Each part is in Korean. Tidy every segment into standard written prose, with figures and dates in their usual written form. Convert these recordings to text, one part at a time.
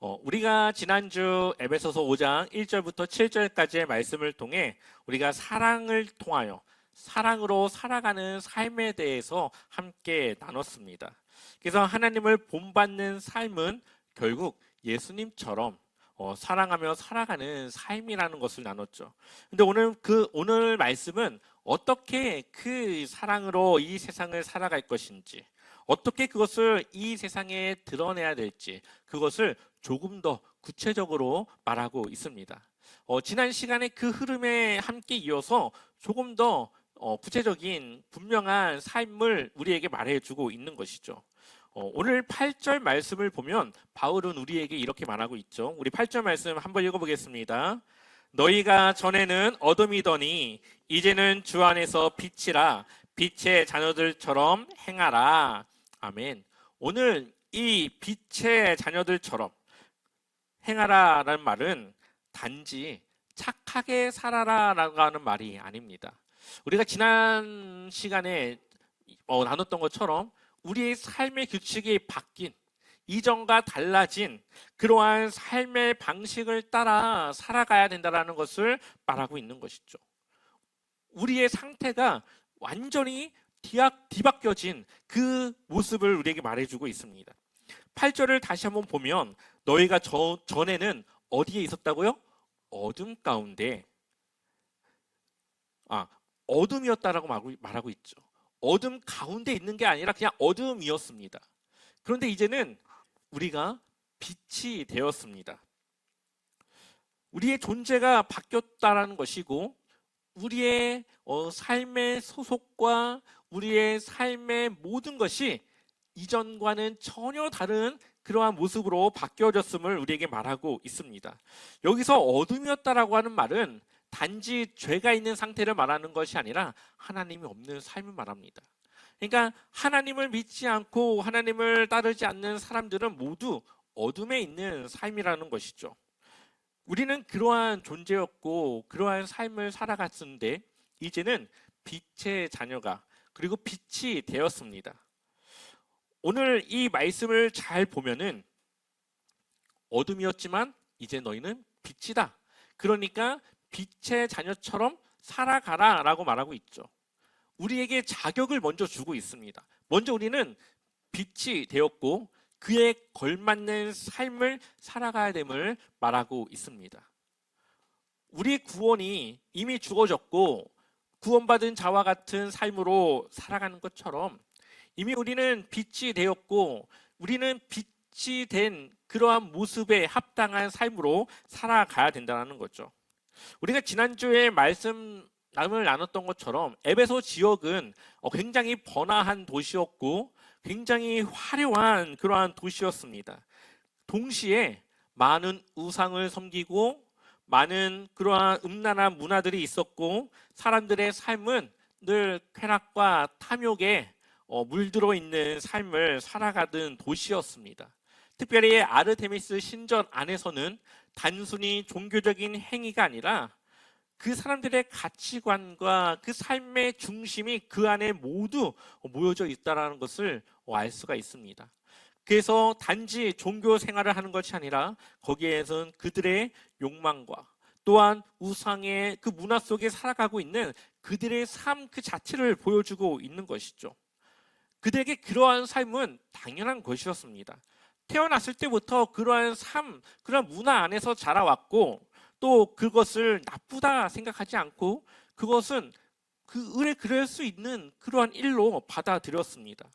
우리가 지난주 에베소서 5장 1절부터 7절까지의 말씀을 통해 우리가 사랑을 통하여 사랑으로 살아가는 삶에 대해서 함께 나눴습니다. 그래서 하나님을 본받는 삶은 결국 예수님처럼 사랑하며 살아가는 삶이라는 것을 나눴죠. 근데 오늘 말씀은 어떻게 그 사랑으로 이 세상을 살아갈 것인지, 어떻게 그것을 이 세상에 드러내야 될지, 그것을 조금 더 구체적으로 말하고 있습니다. 지난 시간에 그 흐름에 함께 이어서 조금 더 구체적인 분명한 삶을 우리에게 말해주고 있는 것이죠. 오늘 8절 말씀을 보면 바울은 우리에게 이렇게 말하고 있죠. 우리 8절 말씀 한번 읽어보겠습니다. 너희가 전에는 어둠이더니 이제는 주 안에서 빛이라, 빛의 자녀들처럼 행하라. 아멘. 오늘 이 빛의 자녀들처럼 행하라라는 말은 단지 착하게 살아라라고 하는 말이 아닙니다. 우리가 지난 시간에 나눴던 것처럼 우리의 삶의 규칙이 바뀐, 이전과 달라진 그러한 삶의 방식을 따라 살아가야 된다는 것을 말하고 있는 것이죠. 우리의 상태가 완전히 뒤바뀌어진 그 모습을 우리에게 말해주고 있습니다. 8절을 다시 한번 보면 너희가 전에는 어디에 있었다고요? 어둠 가운데, 어둠이었다라고 말하고 있죠. 어둠 가운데 있는 게 아니라 그냥 어둠이었습니다. 그런데 이제는 우리가 빛이 되었습니다. 우리의 존재가 바뀌었다라는 것이고, 우리의 삶의 소속과 우리의 삶의 모든 것이 이전과는 전혀 다른 그러한 모습으로 바뀌어졌음을 우리에게 말하고 있습니다. 여기서 어둠이었다라고 하는 말은 단지 죄가 있는 상태를 말하는 것이 아니라 하나님이 없는 삶을 말합니다. 그러니까 하나님을 믿지 않고 하나님을 따르지 않는 사람들은 모두 어둠에 있는 삶이라는 것이죠. 우리는 그러한 존재였고 그러한 삶을 살아갔는데 이제는 빛의 자녀가, 그리고 빛이 되었습니다. 오늘 이 말씀을 잘 보면은 어둠이었지만 이제 너희는 빛이다. 그러니까 빛의 자녀처럼 살아가라 라고 말하고 있죠. 우리에게 자격을 먼저 주고 있습니다. 먼저 우리는 빛이 되었고 그에 걸맞는 삶을 살아가야 됨을 말하고 있습니다. 우리의 구원이 이미 주어졌고 구원받은 자와 같은 삶으로 살아가는 것처럼 이미 우리는 빛이 되었고 우리는 빛이 된 그러한 모습에 합당한 삶으로 살아가야 된다는 거죠. 우리가 지난주에 말씀을 나눴던 것처럼 에베소 지역은 굉장히 번화한 도시였고 굉장히 화려한 그러한 도시였습니다. 동시에 많은 우상을 섬기고 많은 그러한 음란한 문화들이 있었고 사람들의 삶은 늘 쾌락과 탐욕에 물들어 있는 삶을 살아가던 도시였습니다. 특별히 아르테미스 신전 안에서는 단순히 종교적인 행위가 아니라 그 사람들의 가치관과 그 삶의 중심이 그 안에 모두 모여져 있다는 것을 알 수가 있습니다. 그래서 단지 종교 생활을 하는 것이 아니라 거기에선 그들의 욕망과 또한 우상의 그 문화 속에 살아가고 있는 그들의 삶 그 자체를 보여주고 있는 것이죠. 그들에게 그러한 삶은 당연한 것이었습니다. 태어났을 때부터 그러한 삶, 그러한 문화 안에서 자라왔고 또 그것을 나쁘다 생각하지 않고 그것은 그럴 수 있는 그러한 일로 받아들였습니다.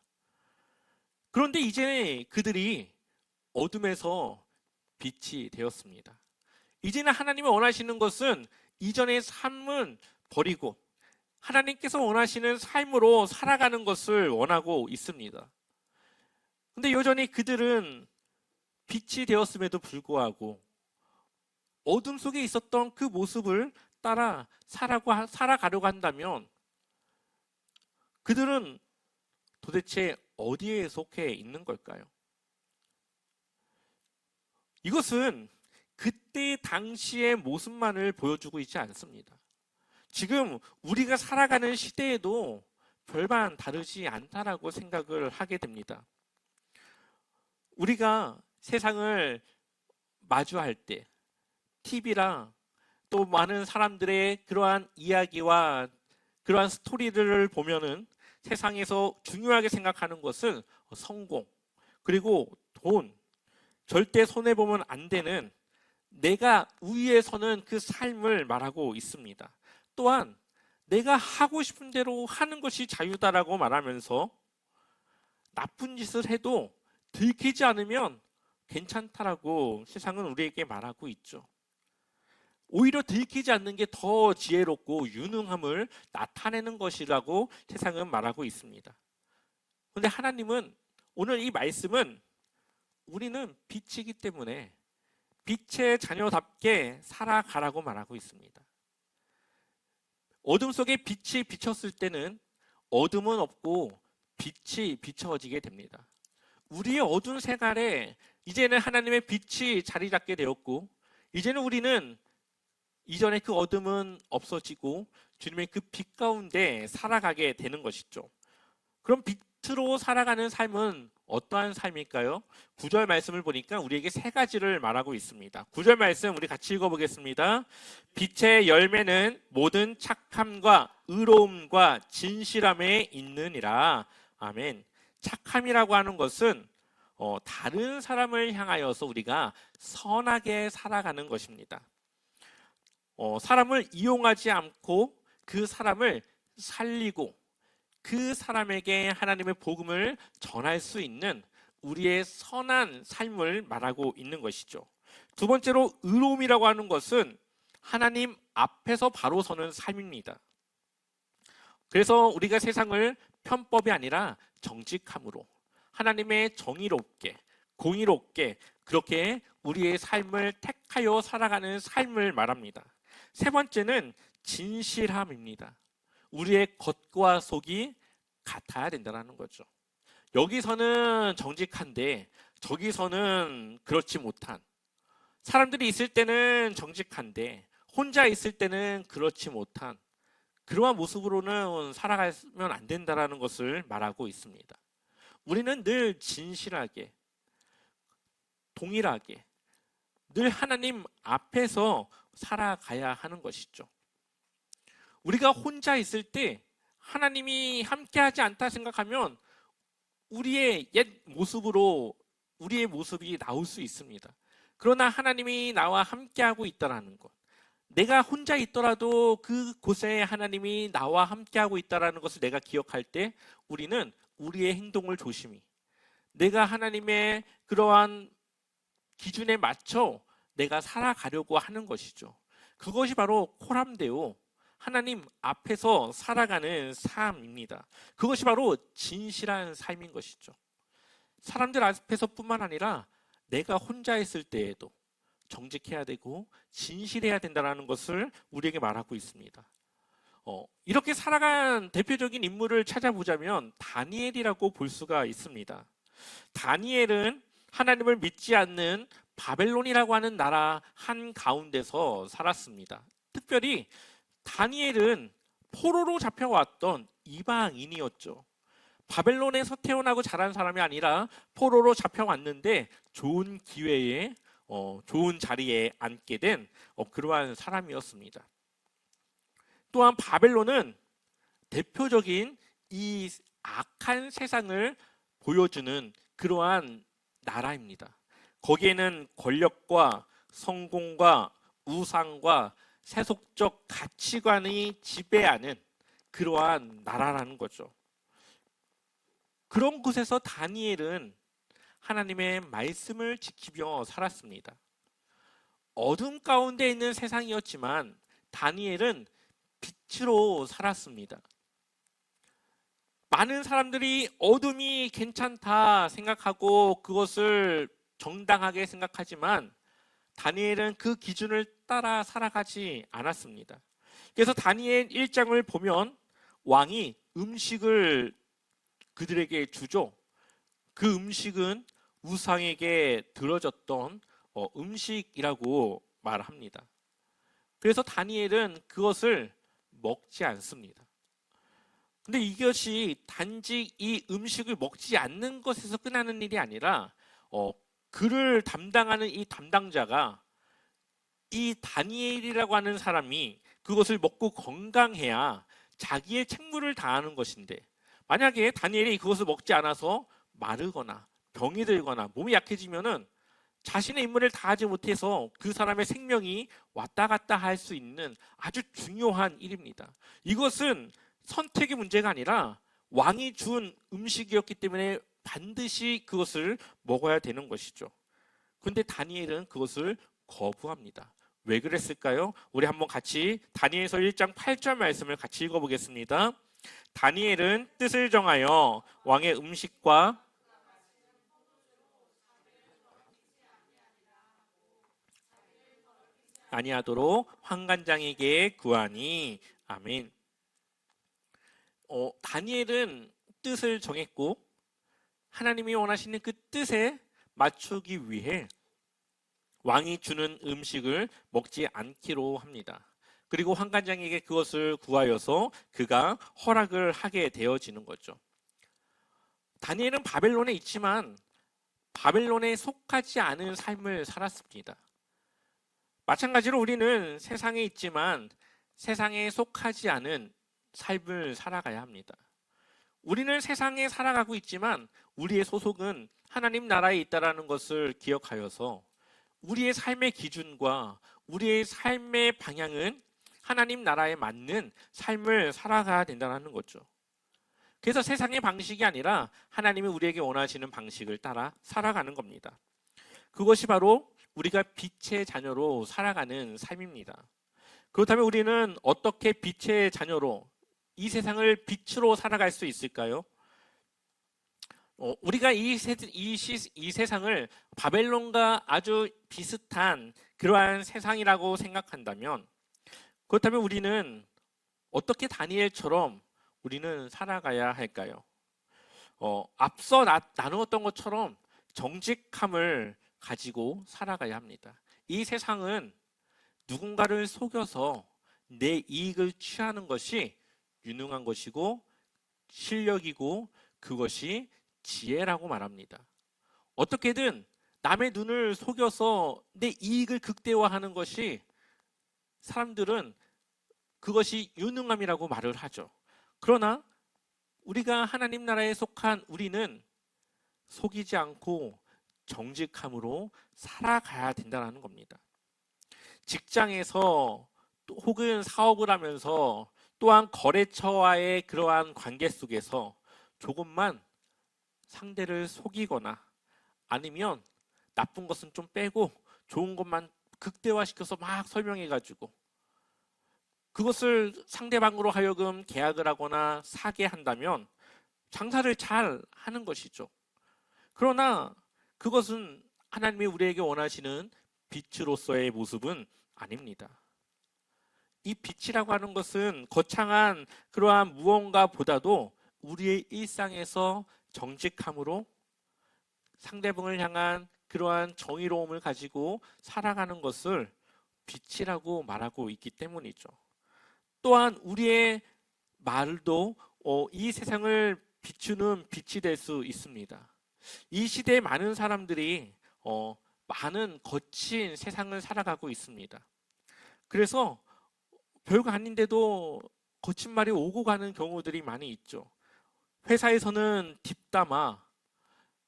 그런데 이제 그들이 어둠에서 빛이 되었습니다. 이제는 하나님이 원하시는 것은 이전의 삶은 버리고 하나님께서 원하시는 삶으로 살아가는 것을 원하고 있습니다. 근데 여전히 그들은 빛이 되었음에도 불구하고 어둠 속에 있었던 그 모습을 따라 살아가려고 한다면 그들은 도대체 어디에 속해 있는 걸까요? 이것은 그때 당시의 모습만을 보여주고 있지 않습니다. 지금 우리가 살아가는 시대에도 별반 다르지 않다라고 생각을 하게 됩니다. 우리가 세상을 마주할 때 TV랑 또 많은 사람들의 그러한 이야기와 그러한 스토리들을 보면은 세상에서 중요하게 생각하는 것은 성공, 그리고 돈, 절대 손해보면 안 되는 내가 우위에 서는 그 삶을 말하고 있습니다. 또한 내가 하고 싶은 대로 하는 것이 자유다라고 말하면서 나쁜 짓을 해도 들키지 않으면 괜찮다라고 세상은 우리에게 말하고 있죠. 오히려 들키지 않는 게 더 지혜롭고 유능함을 나타내는 것이라고 세상은 말하고 있습니다. 그런데 하나님은 오늘 이 말씀은 우리는 빛이기 때문에 빛의 자녀답게 살아가라고 말하고 있습니다. 어둠 속에 빛이 비쳤을 때는 어둠은 없고 빛이 비춰지게 됩니다. 우리의 어두운 생활에 이제는 하나님의 빛이 자리 잡게 되었고, 이제는 우리는 이전에 그 어둠은 없어지고 주님의 그 빛 가운데 살아가게 되는 것이죠. 그럼 빛으로 살아가는 삶은 어떠한 삶일까요? 9절 말씀을 보니까 우리에게 세 가지를 말하고 있습니다. 9절 말씀 우리 같이 읽어보겠습니다. 빛의 열매는 모든 착함과 의로움과 진실함에 있느니라. 아멘. 착함이라고 하는 것은 다른 사람을 향하여서 우리가 선하게 살아가는 것입니다. 사람을 이용하지 않고 그 사람을 살리고 그 사람에게 하나님의 복음을 전할 수 있는 우리의 선한 삶을 말하고 있는 것이죠. 두 번째로 의로움이라고 하는 것은 하나님 앞에서 바로 서는 삶입니다. 그래서 우리가 세상을 편법이 아니라 정직함으로 하나님의 정의롭게 공의롭게 그렇게 우리의 삶을 택하여 살아가는 삶을 말합니다. 세 번째는 진실함입니다. 우리의 겉과 속이 같아야 된다는 거죠. 여기서는 정직한데 저기서는 그렇지 못한, 사람들이 있을 때는 정직한데 혼자 있을 때는 그렇지 못한 그러한 모습으로는 살아가면 안 된다는 것을 말하고 있습니다. 우리는 늘 진실하게 동일하게 늘 하나님 앞에서 살아가야 하는 것이죠. 우리가 혼자 있을 때 하나님이 함께하지 않다 생각하면 우리의 옛 모습으로 우리의 모습이 나올 수 있습니다. 그러나 하나님이 나와 함께하고 있다는 것, 내가 혼자 있더라도 그곳에 하나님이 나와 함께하고 있다는 것을 내가 기억할 때 우리는 우리의 행동을 조심히 내가 하나님의 그러한 기준에 맞춰 내가 살아가려고 하는 것이죠. 그것이 바로 코람데오, 하나님 앞에서 살아가는 삶입니다. 그것이 바로 진실한 삶인 것이죠. 사람들 앞에서 뿐만 아니라 내가 혼자 있을 때에도 정직해야 되고 진실해야 된다는 것을 우리에게 말하고 있습니다. 이렇게 살아간 대표적인 인물을 찾아보자면 다니엘이라고 볼 수가 있습니다. 다니엘은 하나님을 믿지 않는 바벨론이라고 하는 나라 한가운데서 살았습니다. 특별히 다니엘은 포로로 잡혀왔던 이방인이었죠. 바벨론에서 태어나고 자란 사람이 아니라 포로로 잡혀왔는데 좋은 기회에 좋은 자리에 앉게 된 그러한 사람이었습니다. 또한 바벨론은 대표적인 이 악한 세상을 보여주는 그러한 나라입니다. 거기에는 권력과 성공과 우상과 세속적 가치관이 지배하는 그러한 나라라는 거죠. 그런 곳에서 다니엘은 하나님의 말씀을 지키며 살았습니다. 어둠 가운데 있는 세상이었지만 다니엘은 빛으로 살았습니다. 많은 사람들이 어둠이 괜찮다 생각하고 그것을 정당하게 생각하지만 다니엘은 그 기준을 따라 살아가지 않았습니다. 그래서 다니엘 1장을 보면 왕이 음식을 그들에게 주죠. 그 음식은 우상에게 들어졌던 음식이라고 말합니다. 그래서 다니엘은 그것을 먹지 않습니다. 근데 이것이 단지 이 음식을 먹지 않는 것에서 끝나는 일이 아니라 그를 담당하는 이 담당자가 이 다니엘이라고 하는 사람이 그것을 먹고 건강해야 자기의 책무를 다하는 것인데, 만약에 다니엘이 그것을 먹지 않아서 마르거나 병이 들거나 몸이 약해지면은 자신의 임무를 다하지 못해서 그 사람의 생명이 왔다 갔다 할 수 있는 아주 중요한 일입니다. 이것은 선택의 문제가 아니라 왕이 준 음식이었기 때문에 반드시 그것을 먹어야 되는 것이죠. 그런데 다니엘은 그것을 거부합니다. 왜 그랬을까요? 우리 한번 같이 다니엘서 1장 8절 말씀을 같이 읽어보겠습니다. 다니엘은 뜻을 정하여 왕의 음식과 아니하도록 환관장에게 구하니. 아멘. 다니엘은 뜻을 정했고 하나님이 원하시는 그 뜻에 맞추기 위해 왕이 주는 음식을 먹지 않기로 합니다. 그리고 환관장에게 그것을 구하여서 그가 허락을 하게 되어지는 거죠. 다니엘은 바벨론에 있지만 바벨론에 속하지 않은 삶을 살았습니다. 마찬가지로 우리는 세상에 있지만 세상에 속하지 않은 삶을 살아가야 합니다. 우리는 세상에 살아가고 있지만 우리의 소속은 하나님 나라에 있다는 것을 기억하여서 우리의 삶의 기준과 우리의 삶의 방향은 하나님 나라에 맞는 삶을 살아가야 된다는 거죠. 그래서 세상의 방식이 아니라 하나님이 우리에게 원하시는 방식을 따라 살아가는 겁니다. 그것이 바로 우리가 빛의 자녀로 살아가는 삶입니다. 그렇다면 우리는 어떻게 빛의 자녀로 이 세상을 빛으로 살아갈 수 있을까요? 우리가 이 세상을 바벨론과 아주 비슷한 그러한 세상이라고 생각한다면, 그렇다면 우리는 어떻게 다니엘처럼 우리는 살아가야 할까요? 앞서 나누었던 것처럼 정직함을 가지고 살아가야 합니다. 이 세상은 누군가를 속여서 내 이익을 취하는 것이 유능한 것이고 실력이고 그것이 지혜라고 말합니다. 어떻게든 남의 눈을 속여서 내 이익을 극대화하는 것이 사람들은 그것이 유능함이라고 말을 하죠. 그러나 우리가 하나님 나라에 속한 우리는 속이지 않고 정직함으로 살아가야 된다는 겁니다. 직장에서 혹은 사업을 하면서 또한 거래처와의 그러한 관계 속에서 조금만 상대를 속이거나 아니면 나쁜 것은 좀 빼고 좋은 것만 극대화시켜서 막 설명해가지고 그것을 상대방으로 하여금 계약을 하거나 사게 한다면 장사를 잘 하는 것이죠. 그러나 그것은 하나님이 우리에게 원하시는 빛으로서의 모습은 아닙니다. 이 빛이라고 하는 것은 거창한 그러한 무언가보다도 우리의 일상에서 정직함으로 상대방을 향한 그러한 정의로움을 가지고 살아가는 것을 빛이라고 말하고 있기 때문이죠. 또한 우리의 말도 이 세상을 비추는 빛이 될 수 있습니다. 이 시대에 많은 사람들이 많은 거친 세상을 살아가고 있습니다. 그래서 별거 아닌데도 거친 말이 오고 가는 경우들이 많이 있죠. 회사에서는 뒷담화,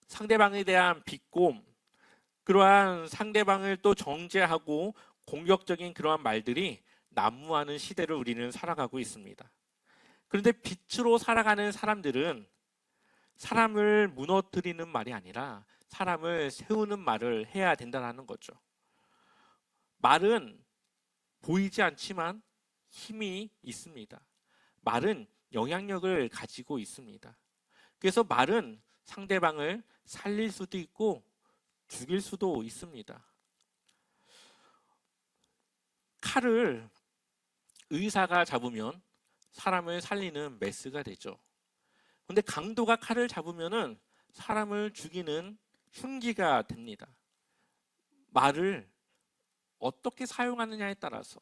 상대방에 대한 비꼼, 그러한 상대방을 또 정죄하고 공격적인 그러한 말들이 난무하는 시대를 우리는 살아가고 있습니다. 그런데 빛으로 살아가는 사람들은 사람을 무너뜨리는 말이 아니라 사람을 세우는 말을 해야 된다는 거죠. 말은 보이지 않지만 힘이 있습니다. 말은 영향력을 가지고 있습니다. 그래서 말은 상대방을 살릴 수도 있고 죽일 수도 있습니다. 칼을 의사가 잡으면 사람을 살리는 메스가 되죠. 그런데 강도가 칼을 잡으면 사람을 죽이는 흉기가 됩니다. 말을 어떻게 사용하느냐에 따라서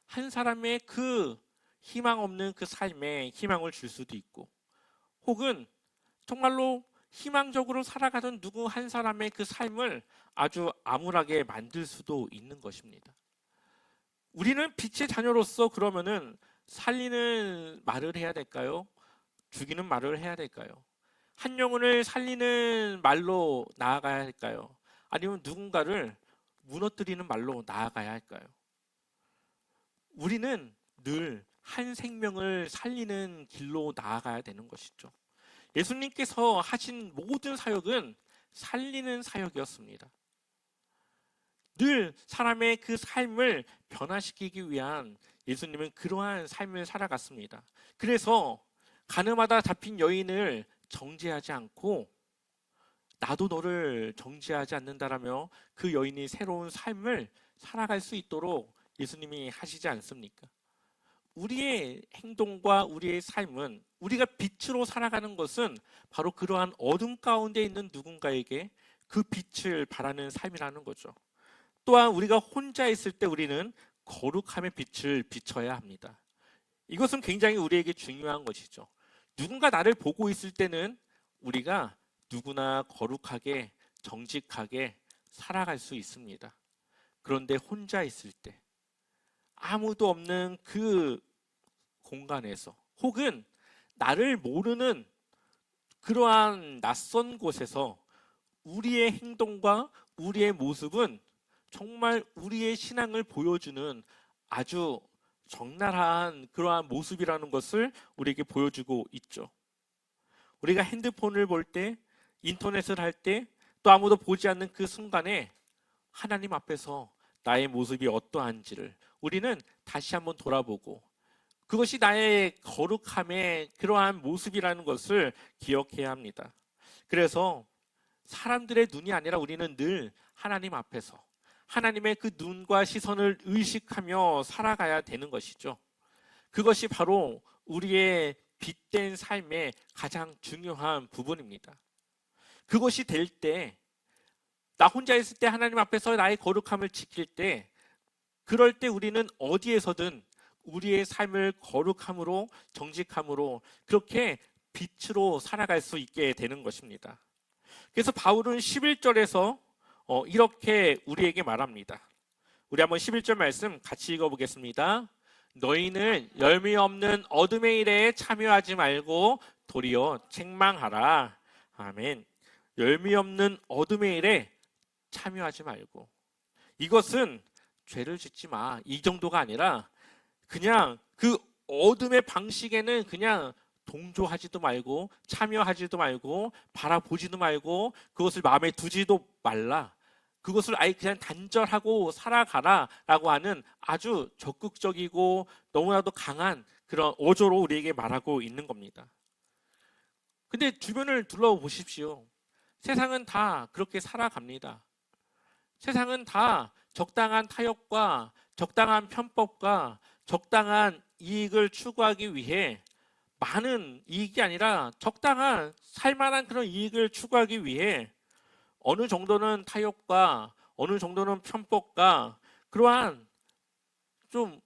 한 사람의 그 희망 없는 그 삶에 희망을 줄 수도 있고, 혹은 정말로 희망적으로 살아가던 누구 한 사람의 그 삶을 아주 암울하게 만들 수도 있는 것입니다. 우리는 빛의 자녀로서 그러면은 살리는 말을 해야 될까요? 죽이는 말을 해야 될까요? 한 영혼을 살리는 말로 나아가야 할까요? 아니면 누군가를 무너뜨리는 말로 나아가야 할까요? 우리는 늘 한 생명을 살리는 길로 나아가야 되는 것이죠. 예수님께서 하신 모든 사역은 살리는 사역이었습니다. 늘 사람의 그 삶을 변화시키기 위한 예수님은 그러한 삶을 살아갔습니다. 그래서 가늠하다 잡힌 여인을 정죄하지 않고 나도 너를 정죄하지 않는다라며 그 여인이 새로운 삶을 살아갈 수 있도록 예수님이 하시지 않습니까? 우리의 행동과 우리의 삶은 우리가 빛으로 살아가는 것은 바로 그러한 어둠 가운데 있는 누군가에게 그 빛을 발하는 삶이라는 거죠. 또한 우리가 혼자 있을 때 우리는 거룩함의 빛을 비춰야 합니다. 이것은 굉장히 우리에게 중요한 것이죠. 누군가 나를 보고 있을 때는 우리가 누구나 거룩하게 정직하게 살아갈 수 있습니다. 그런데 혼자 있을 때 아무도 없는 그 공간에서 혹은 나를 모르는 그러한 낯선 곳에서 우리의 행동과 우리의 모습은 정말 우리의 신앙을 보여주는 아주 적나라한 그러한 모습이라는 것을 우리에게 보여주고 있죠. 우리가 핸드폰을 볼 때, 인터넷을 할 때, 또 아무도 보지 않는 그 순간에 하나님 앞에서 나의 모습이 어떠한지를 우리는 다시 한번 돌아보고 그것이 나의 거룩함의 그러한 모습이라는 것을 기억해야 합니다. 그래서 사람들의 눈이 아니라 우리는 늘 하나님 앞에서 하나님의 그 눈과 시선을 의식하며 살아가야 되는 것이죠. 그것이 바로 우리의 빛된 삶의 가장 중요한 부분입니다. 그것이 될 때, 나 혼자 있을 때 하나님 앞에서 나의 거룩함을 지킬 때, 그럴 때 우리는 어디에서든 우리의 삶을 거룩함으로 정직함으로 그렇게 빛으로 살아갈 수 있게 되는 것입니다. 그래서 바울은 11절에서 이렇게 우리에게 말합니다. 우리 한번 11절 말씀 같이 읽어보겠습니다. 너희는 열매 없는 어둠의 일에 참여하지 말고 도리어 책망하라. 아멘. 열매 없는 어둠의 일에 참여하지 말고, 이것은 죄를 짓지 마, 이 정도가 아니라 그냥 그 어둠의 방식에는 그냥 동조하지도 말고 참여하지도 말고 바라보지도 말고 그것을 마음에 두지도 말라. 그것을 아예 그냥 단절하고 살아가라 라고 하는 아주 적극적이고 너무나도 강한 그런 어조로 우리에게 말하고 있는 겁니다. 근데 주변을 둘러보십시오. 세상은 다 그렇게 살아갑니다. 세상은 다 적당한 타협과 적당한 편법과 적당한 이익을 추구하기 위해, 많은 이익이 아니라 적당한 살만한 그런 이익을 추구하기 위해 어느 정도는 타협과 어느 정도는 편법과 그러한 좀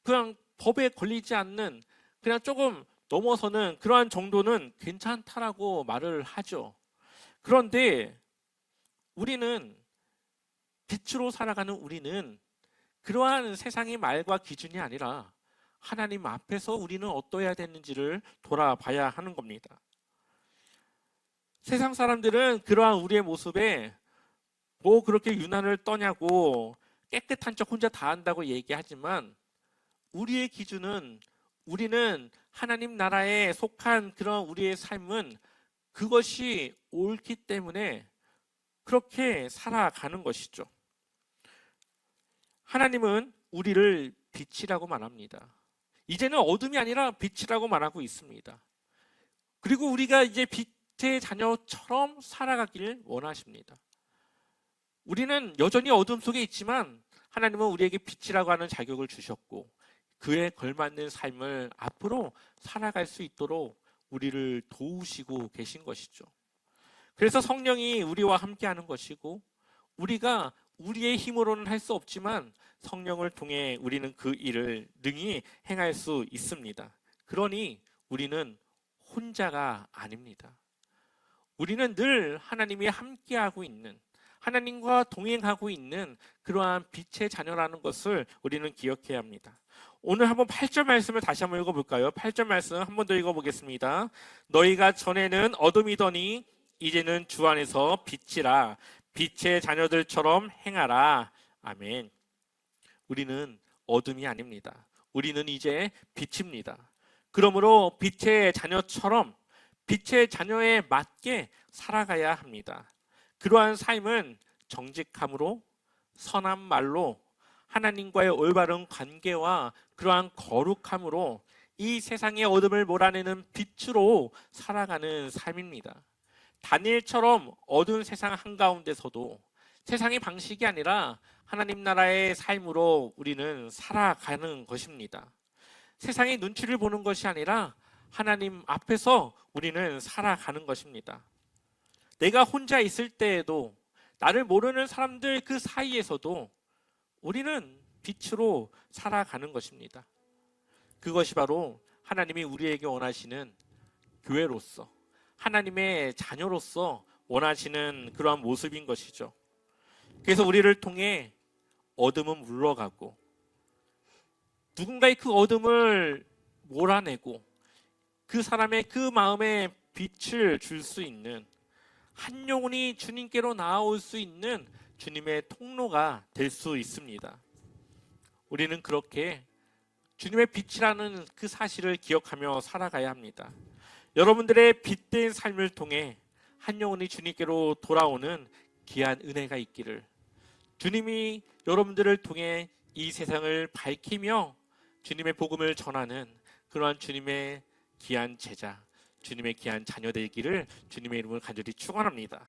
그냥 법에 걸리지 않는 그냥 조금 넘어서는 그러한 정도는 괜찮다라고 말을 하죠. 그런데 우리는, 빛으로 살아가는 우리는 그러한 세상의 말과 기준이 아니라 하나님 앞에서 우리는 어떠해야 되는지를 돌아봐야 하는 겁니다. 세상 사람들은 그러한 우리의 모습에 뭐 그렇게 유난을 떠냐고 깨끗한 척 혼자 다 한다고 얘기하지만, 우리의 기준은, 우리는 하나님 나라에 속한 그런 우리의 삶은 그것이 옳기 때문에 그렇게 살아가는 것이죠. 하나님은 우리를 빛이라고 말합니다. 이제는 어둠이 아니라 빛이라고 말하고 있습니다. 그리고 우리가 이제 빛의 자녀처럼 살아가길 원하십니다. 우리는 여전히 어둠 속에 있지만 하나님은 우리에게 빛이라고 하는 자격을 주셨고 그에 걸맞는 삶을 앞으로 살아갈 수 있도록 우리를 도우시고 계신 것이죠. 그래서 성령이 우리와 함께하는 것이고, 우리가 우리의 힘으로는 할 수 없지만 성령을 통해 우리는 그 일을 능히 행할 수 있습니다. 그러니 우리는 혼자가 아닙니다. 우리는 늘 하나님이 함께하고 있는, 하나님과 동행하고 있는 그러한 빛의 자녀라는 것을 우리는 기억해야 합니다. 오늘 한번 8절 말씀을 다시 한번 읽어볼까요? 8절 말씀 한 번 더 읽어보겠습니다. 너희가 전에는 어둠이더니 이제는 주 안에서 빛이라, 빛의 자녀들처럼 행하라. 아멘. 우리는 어둠이 아닙니다. 우리는 이제 빛입니다. 그러므로 빛의 자녀처럼 빛의 자녀에 맞게 살아가야 합니다. 그러한 삶은 정직함으로, 선한 말로, 하나님과의 올바른 관계와 그러한 거룩함으로 이 세상의 어둠을 몰아내는 빛으로 살아가는 삶입니다. 다니엘처럼 어두운 세상 한가운데서도 세상의 방식이 아니라 하나님 나라의 삶으로 우리는 살아가는 것입니다. 세상의 눈치를 보는 것이 아니라 하나님 앞에서 우리는 살아가는 것입니다. 내가 혼자 있을 때에도, 나를 모르는 사람들 그 사이에서도 우리는 빛으로 살아가는 것입니다. 그것이 바로 하나님이 우리에게 원하시는 교회로서, 하나님의 자녀로서 원하시는 그러한 모습인 것이죠. 그래서 우리를 통해 어둠은 물러가고, 누군가의 그 어둠을 몰아내고 그 사람의 그 마음에 빛을 줄 수 있는, 한 영혼이 주님께로 나아올 수 있는 주님의 통로가 될 수 있습니다. 우리는 그렇게 주님의 빛이라는 그 사실을 기억하며 살아가야 합니다. 여러분들의 빛된 삶을 통해 한 영혼이 주님께로 돌아오는 귀한 은혜가 있기를, 주님이 여러분들을 통해 이 세상을 밝히며 주님의 복음을 전하는 그러한 주님의 귀한 제자, 주님의 귀한 자녀 되기를 주님의 이름으로 간절히 축원합니다.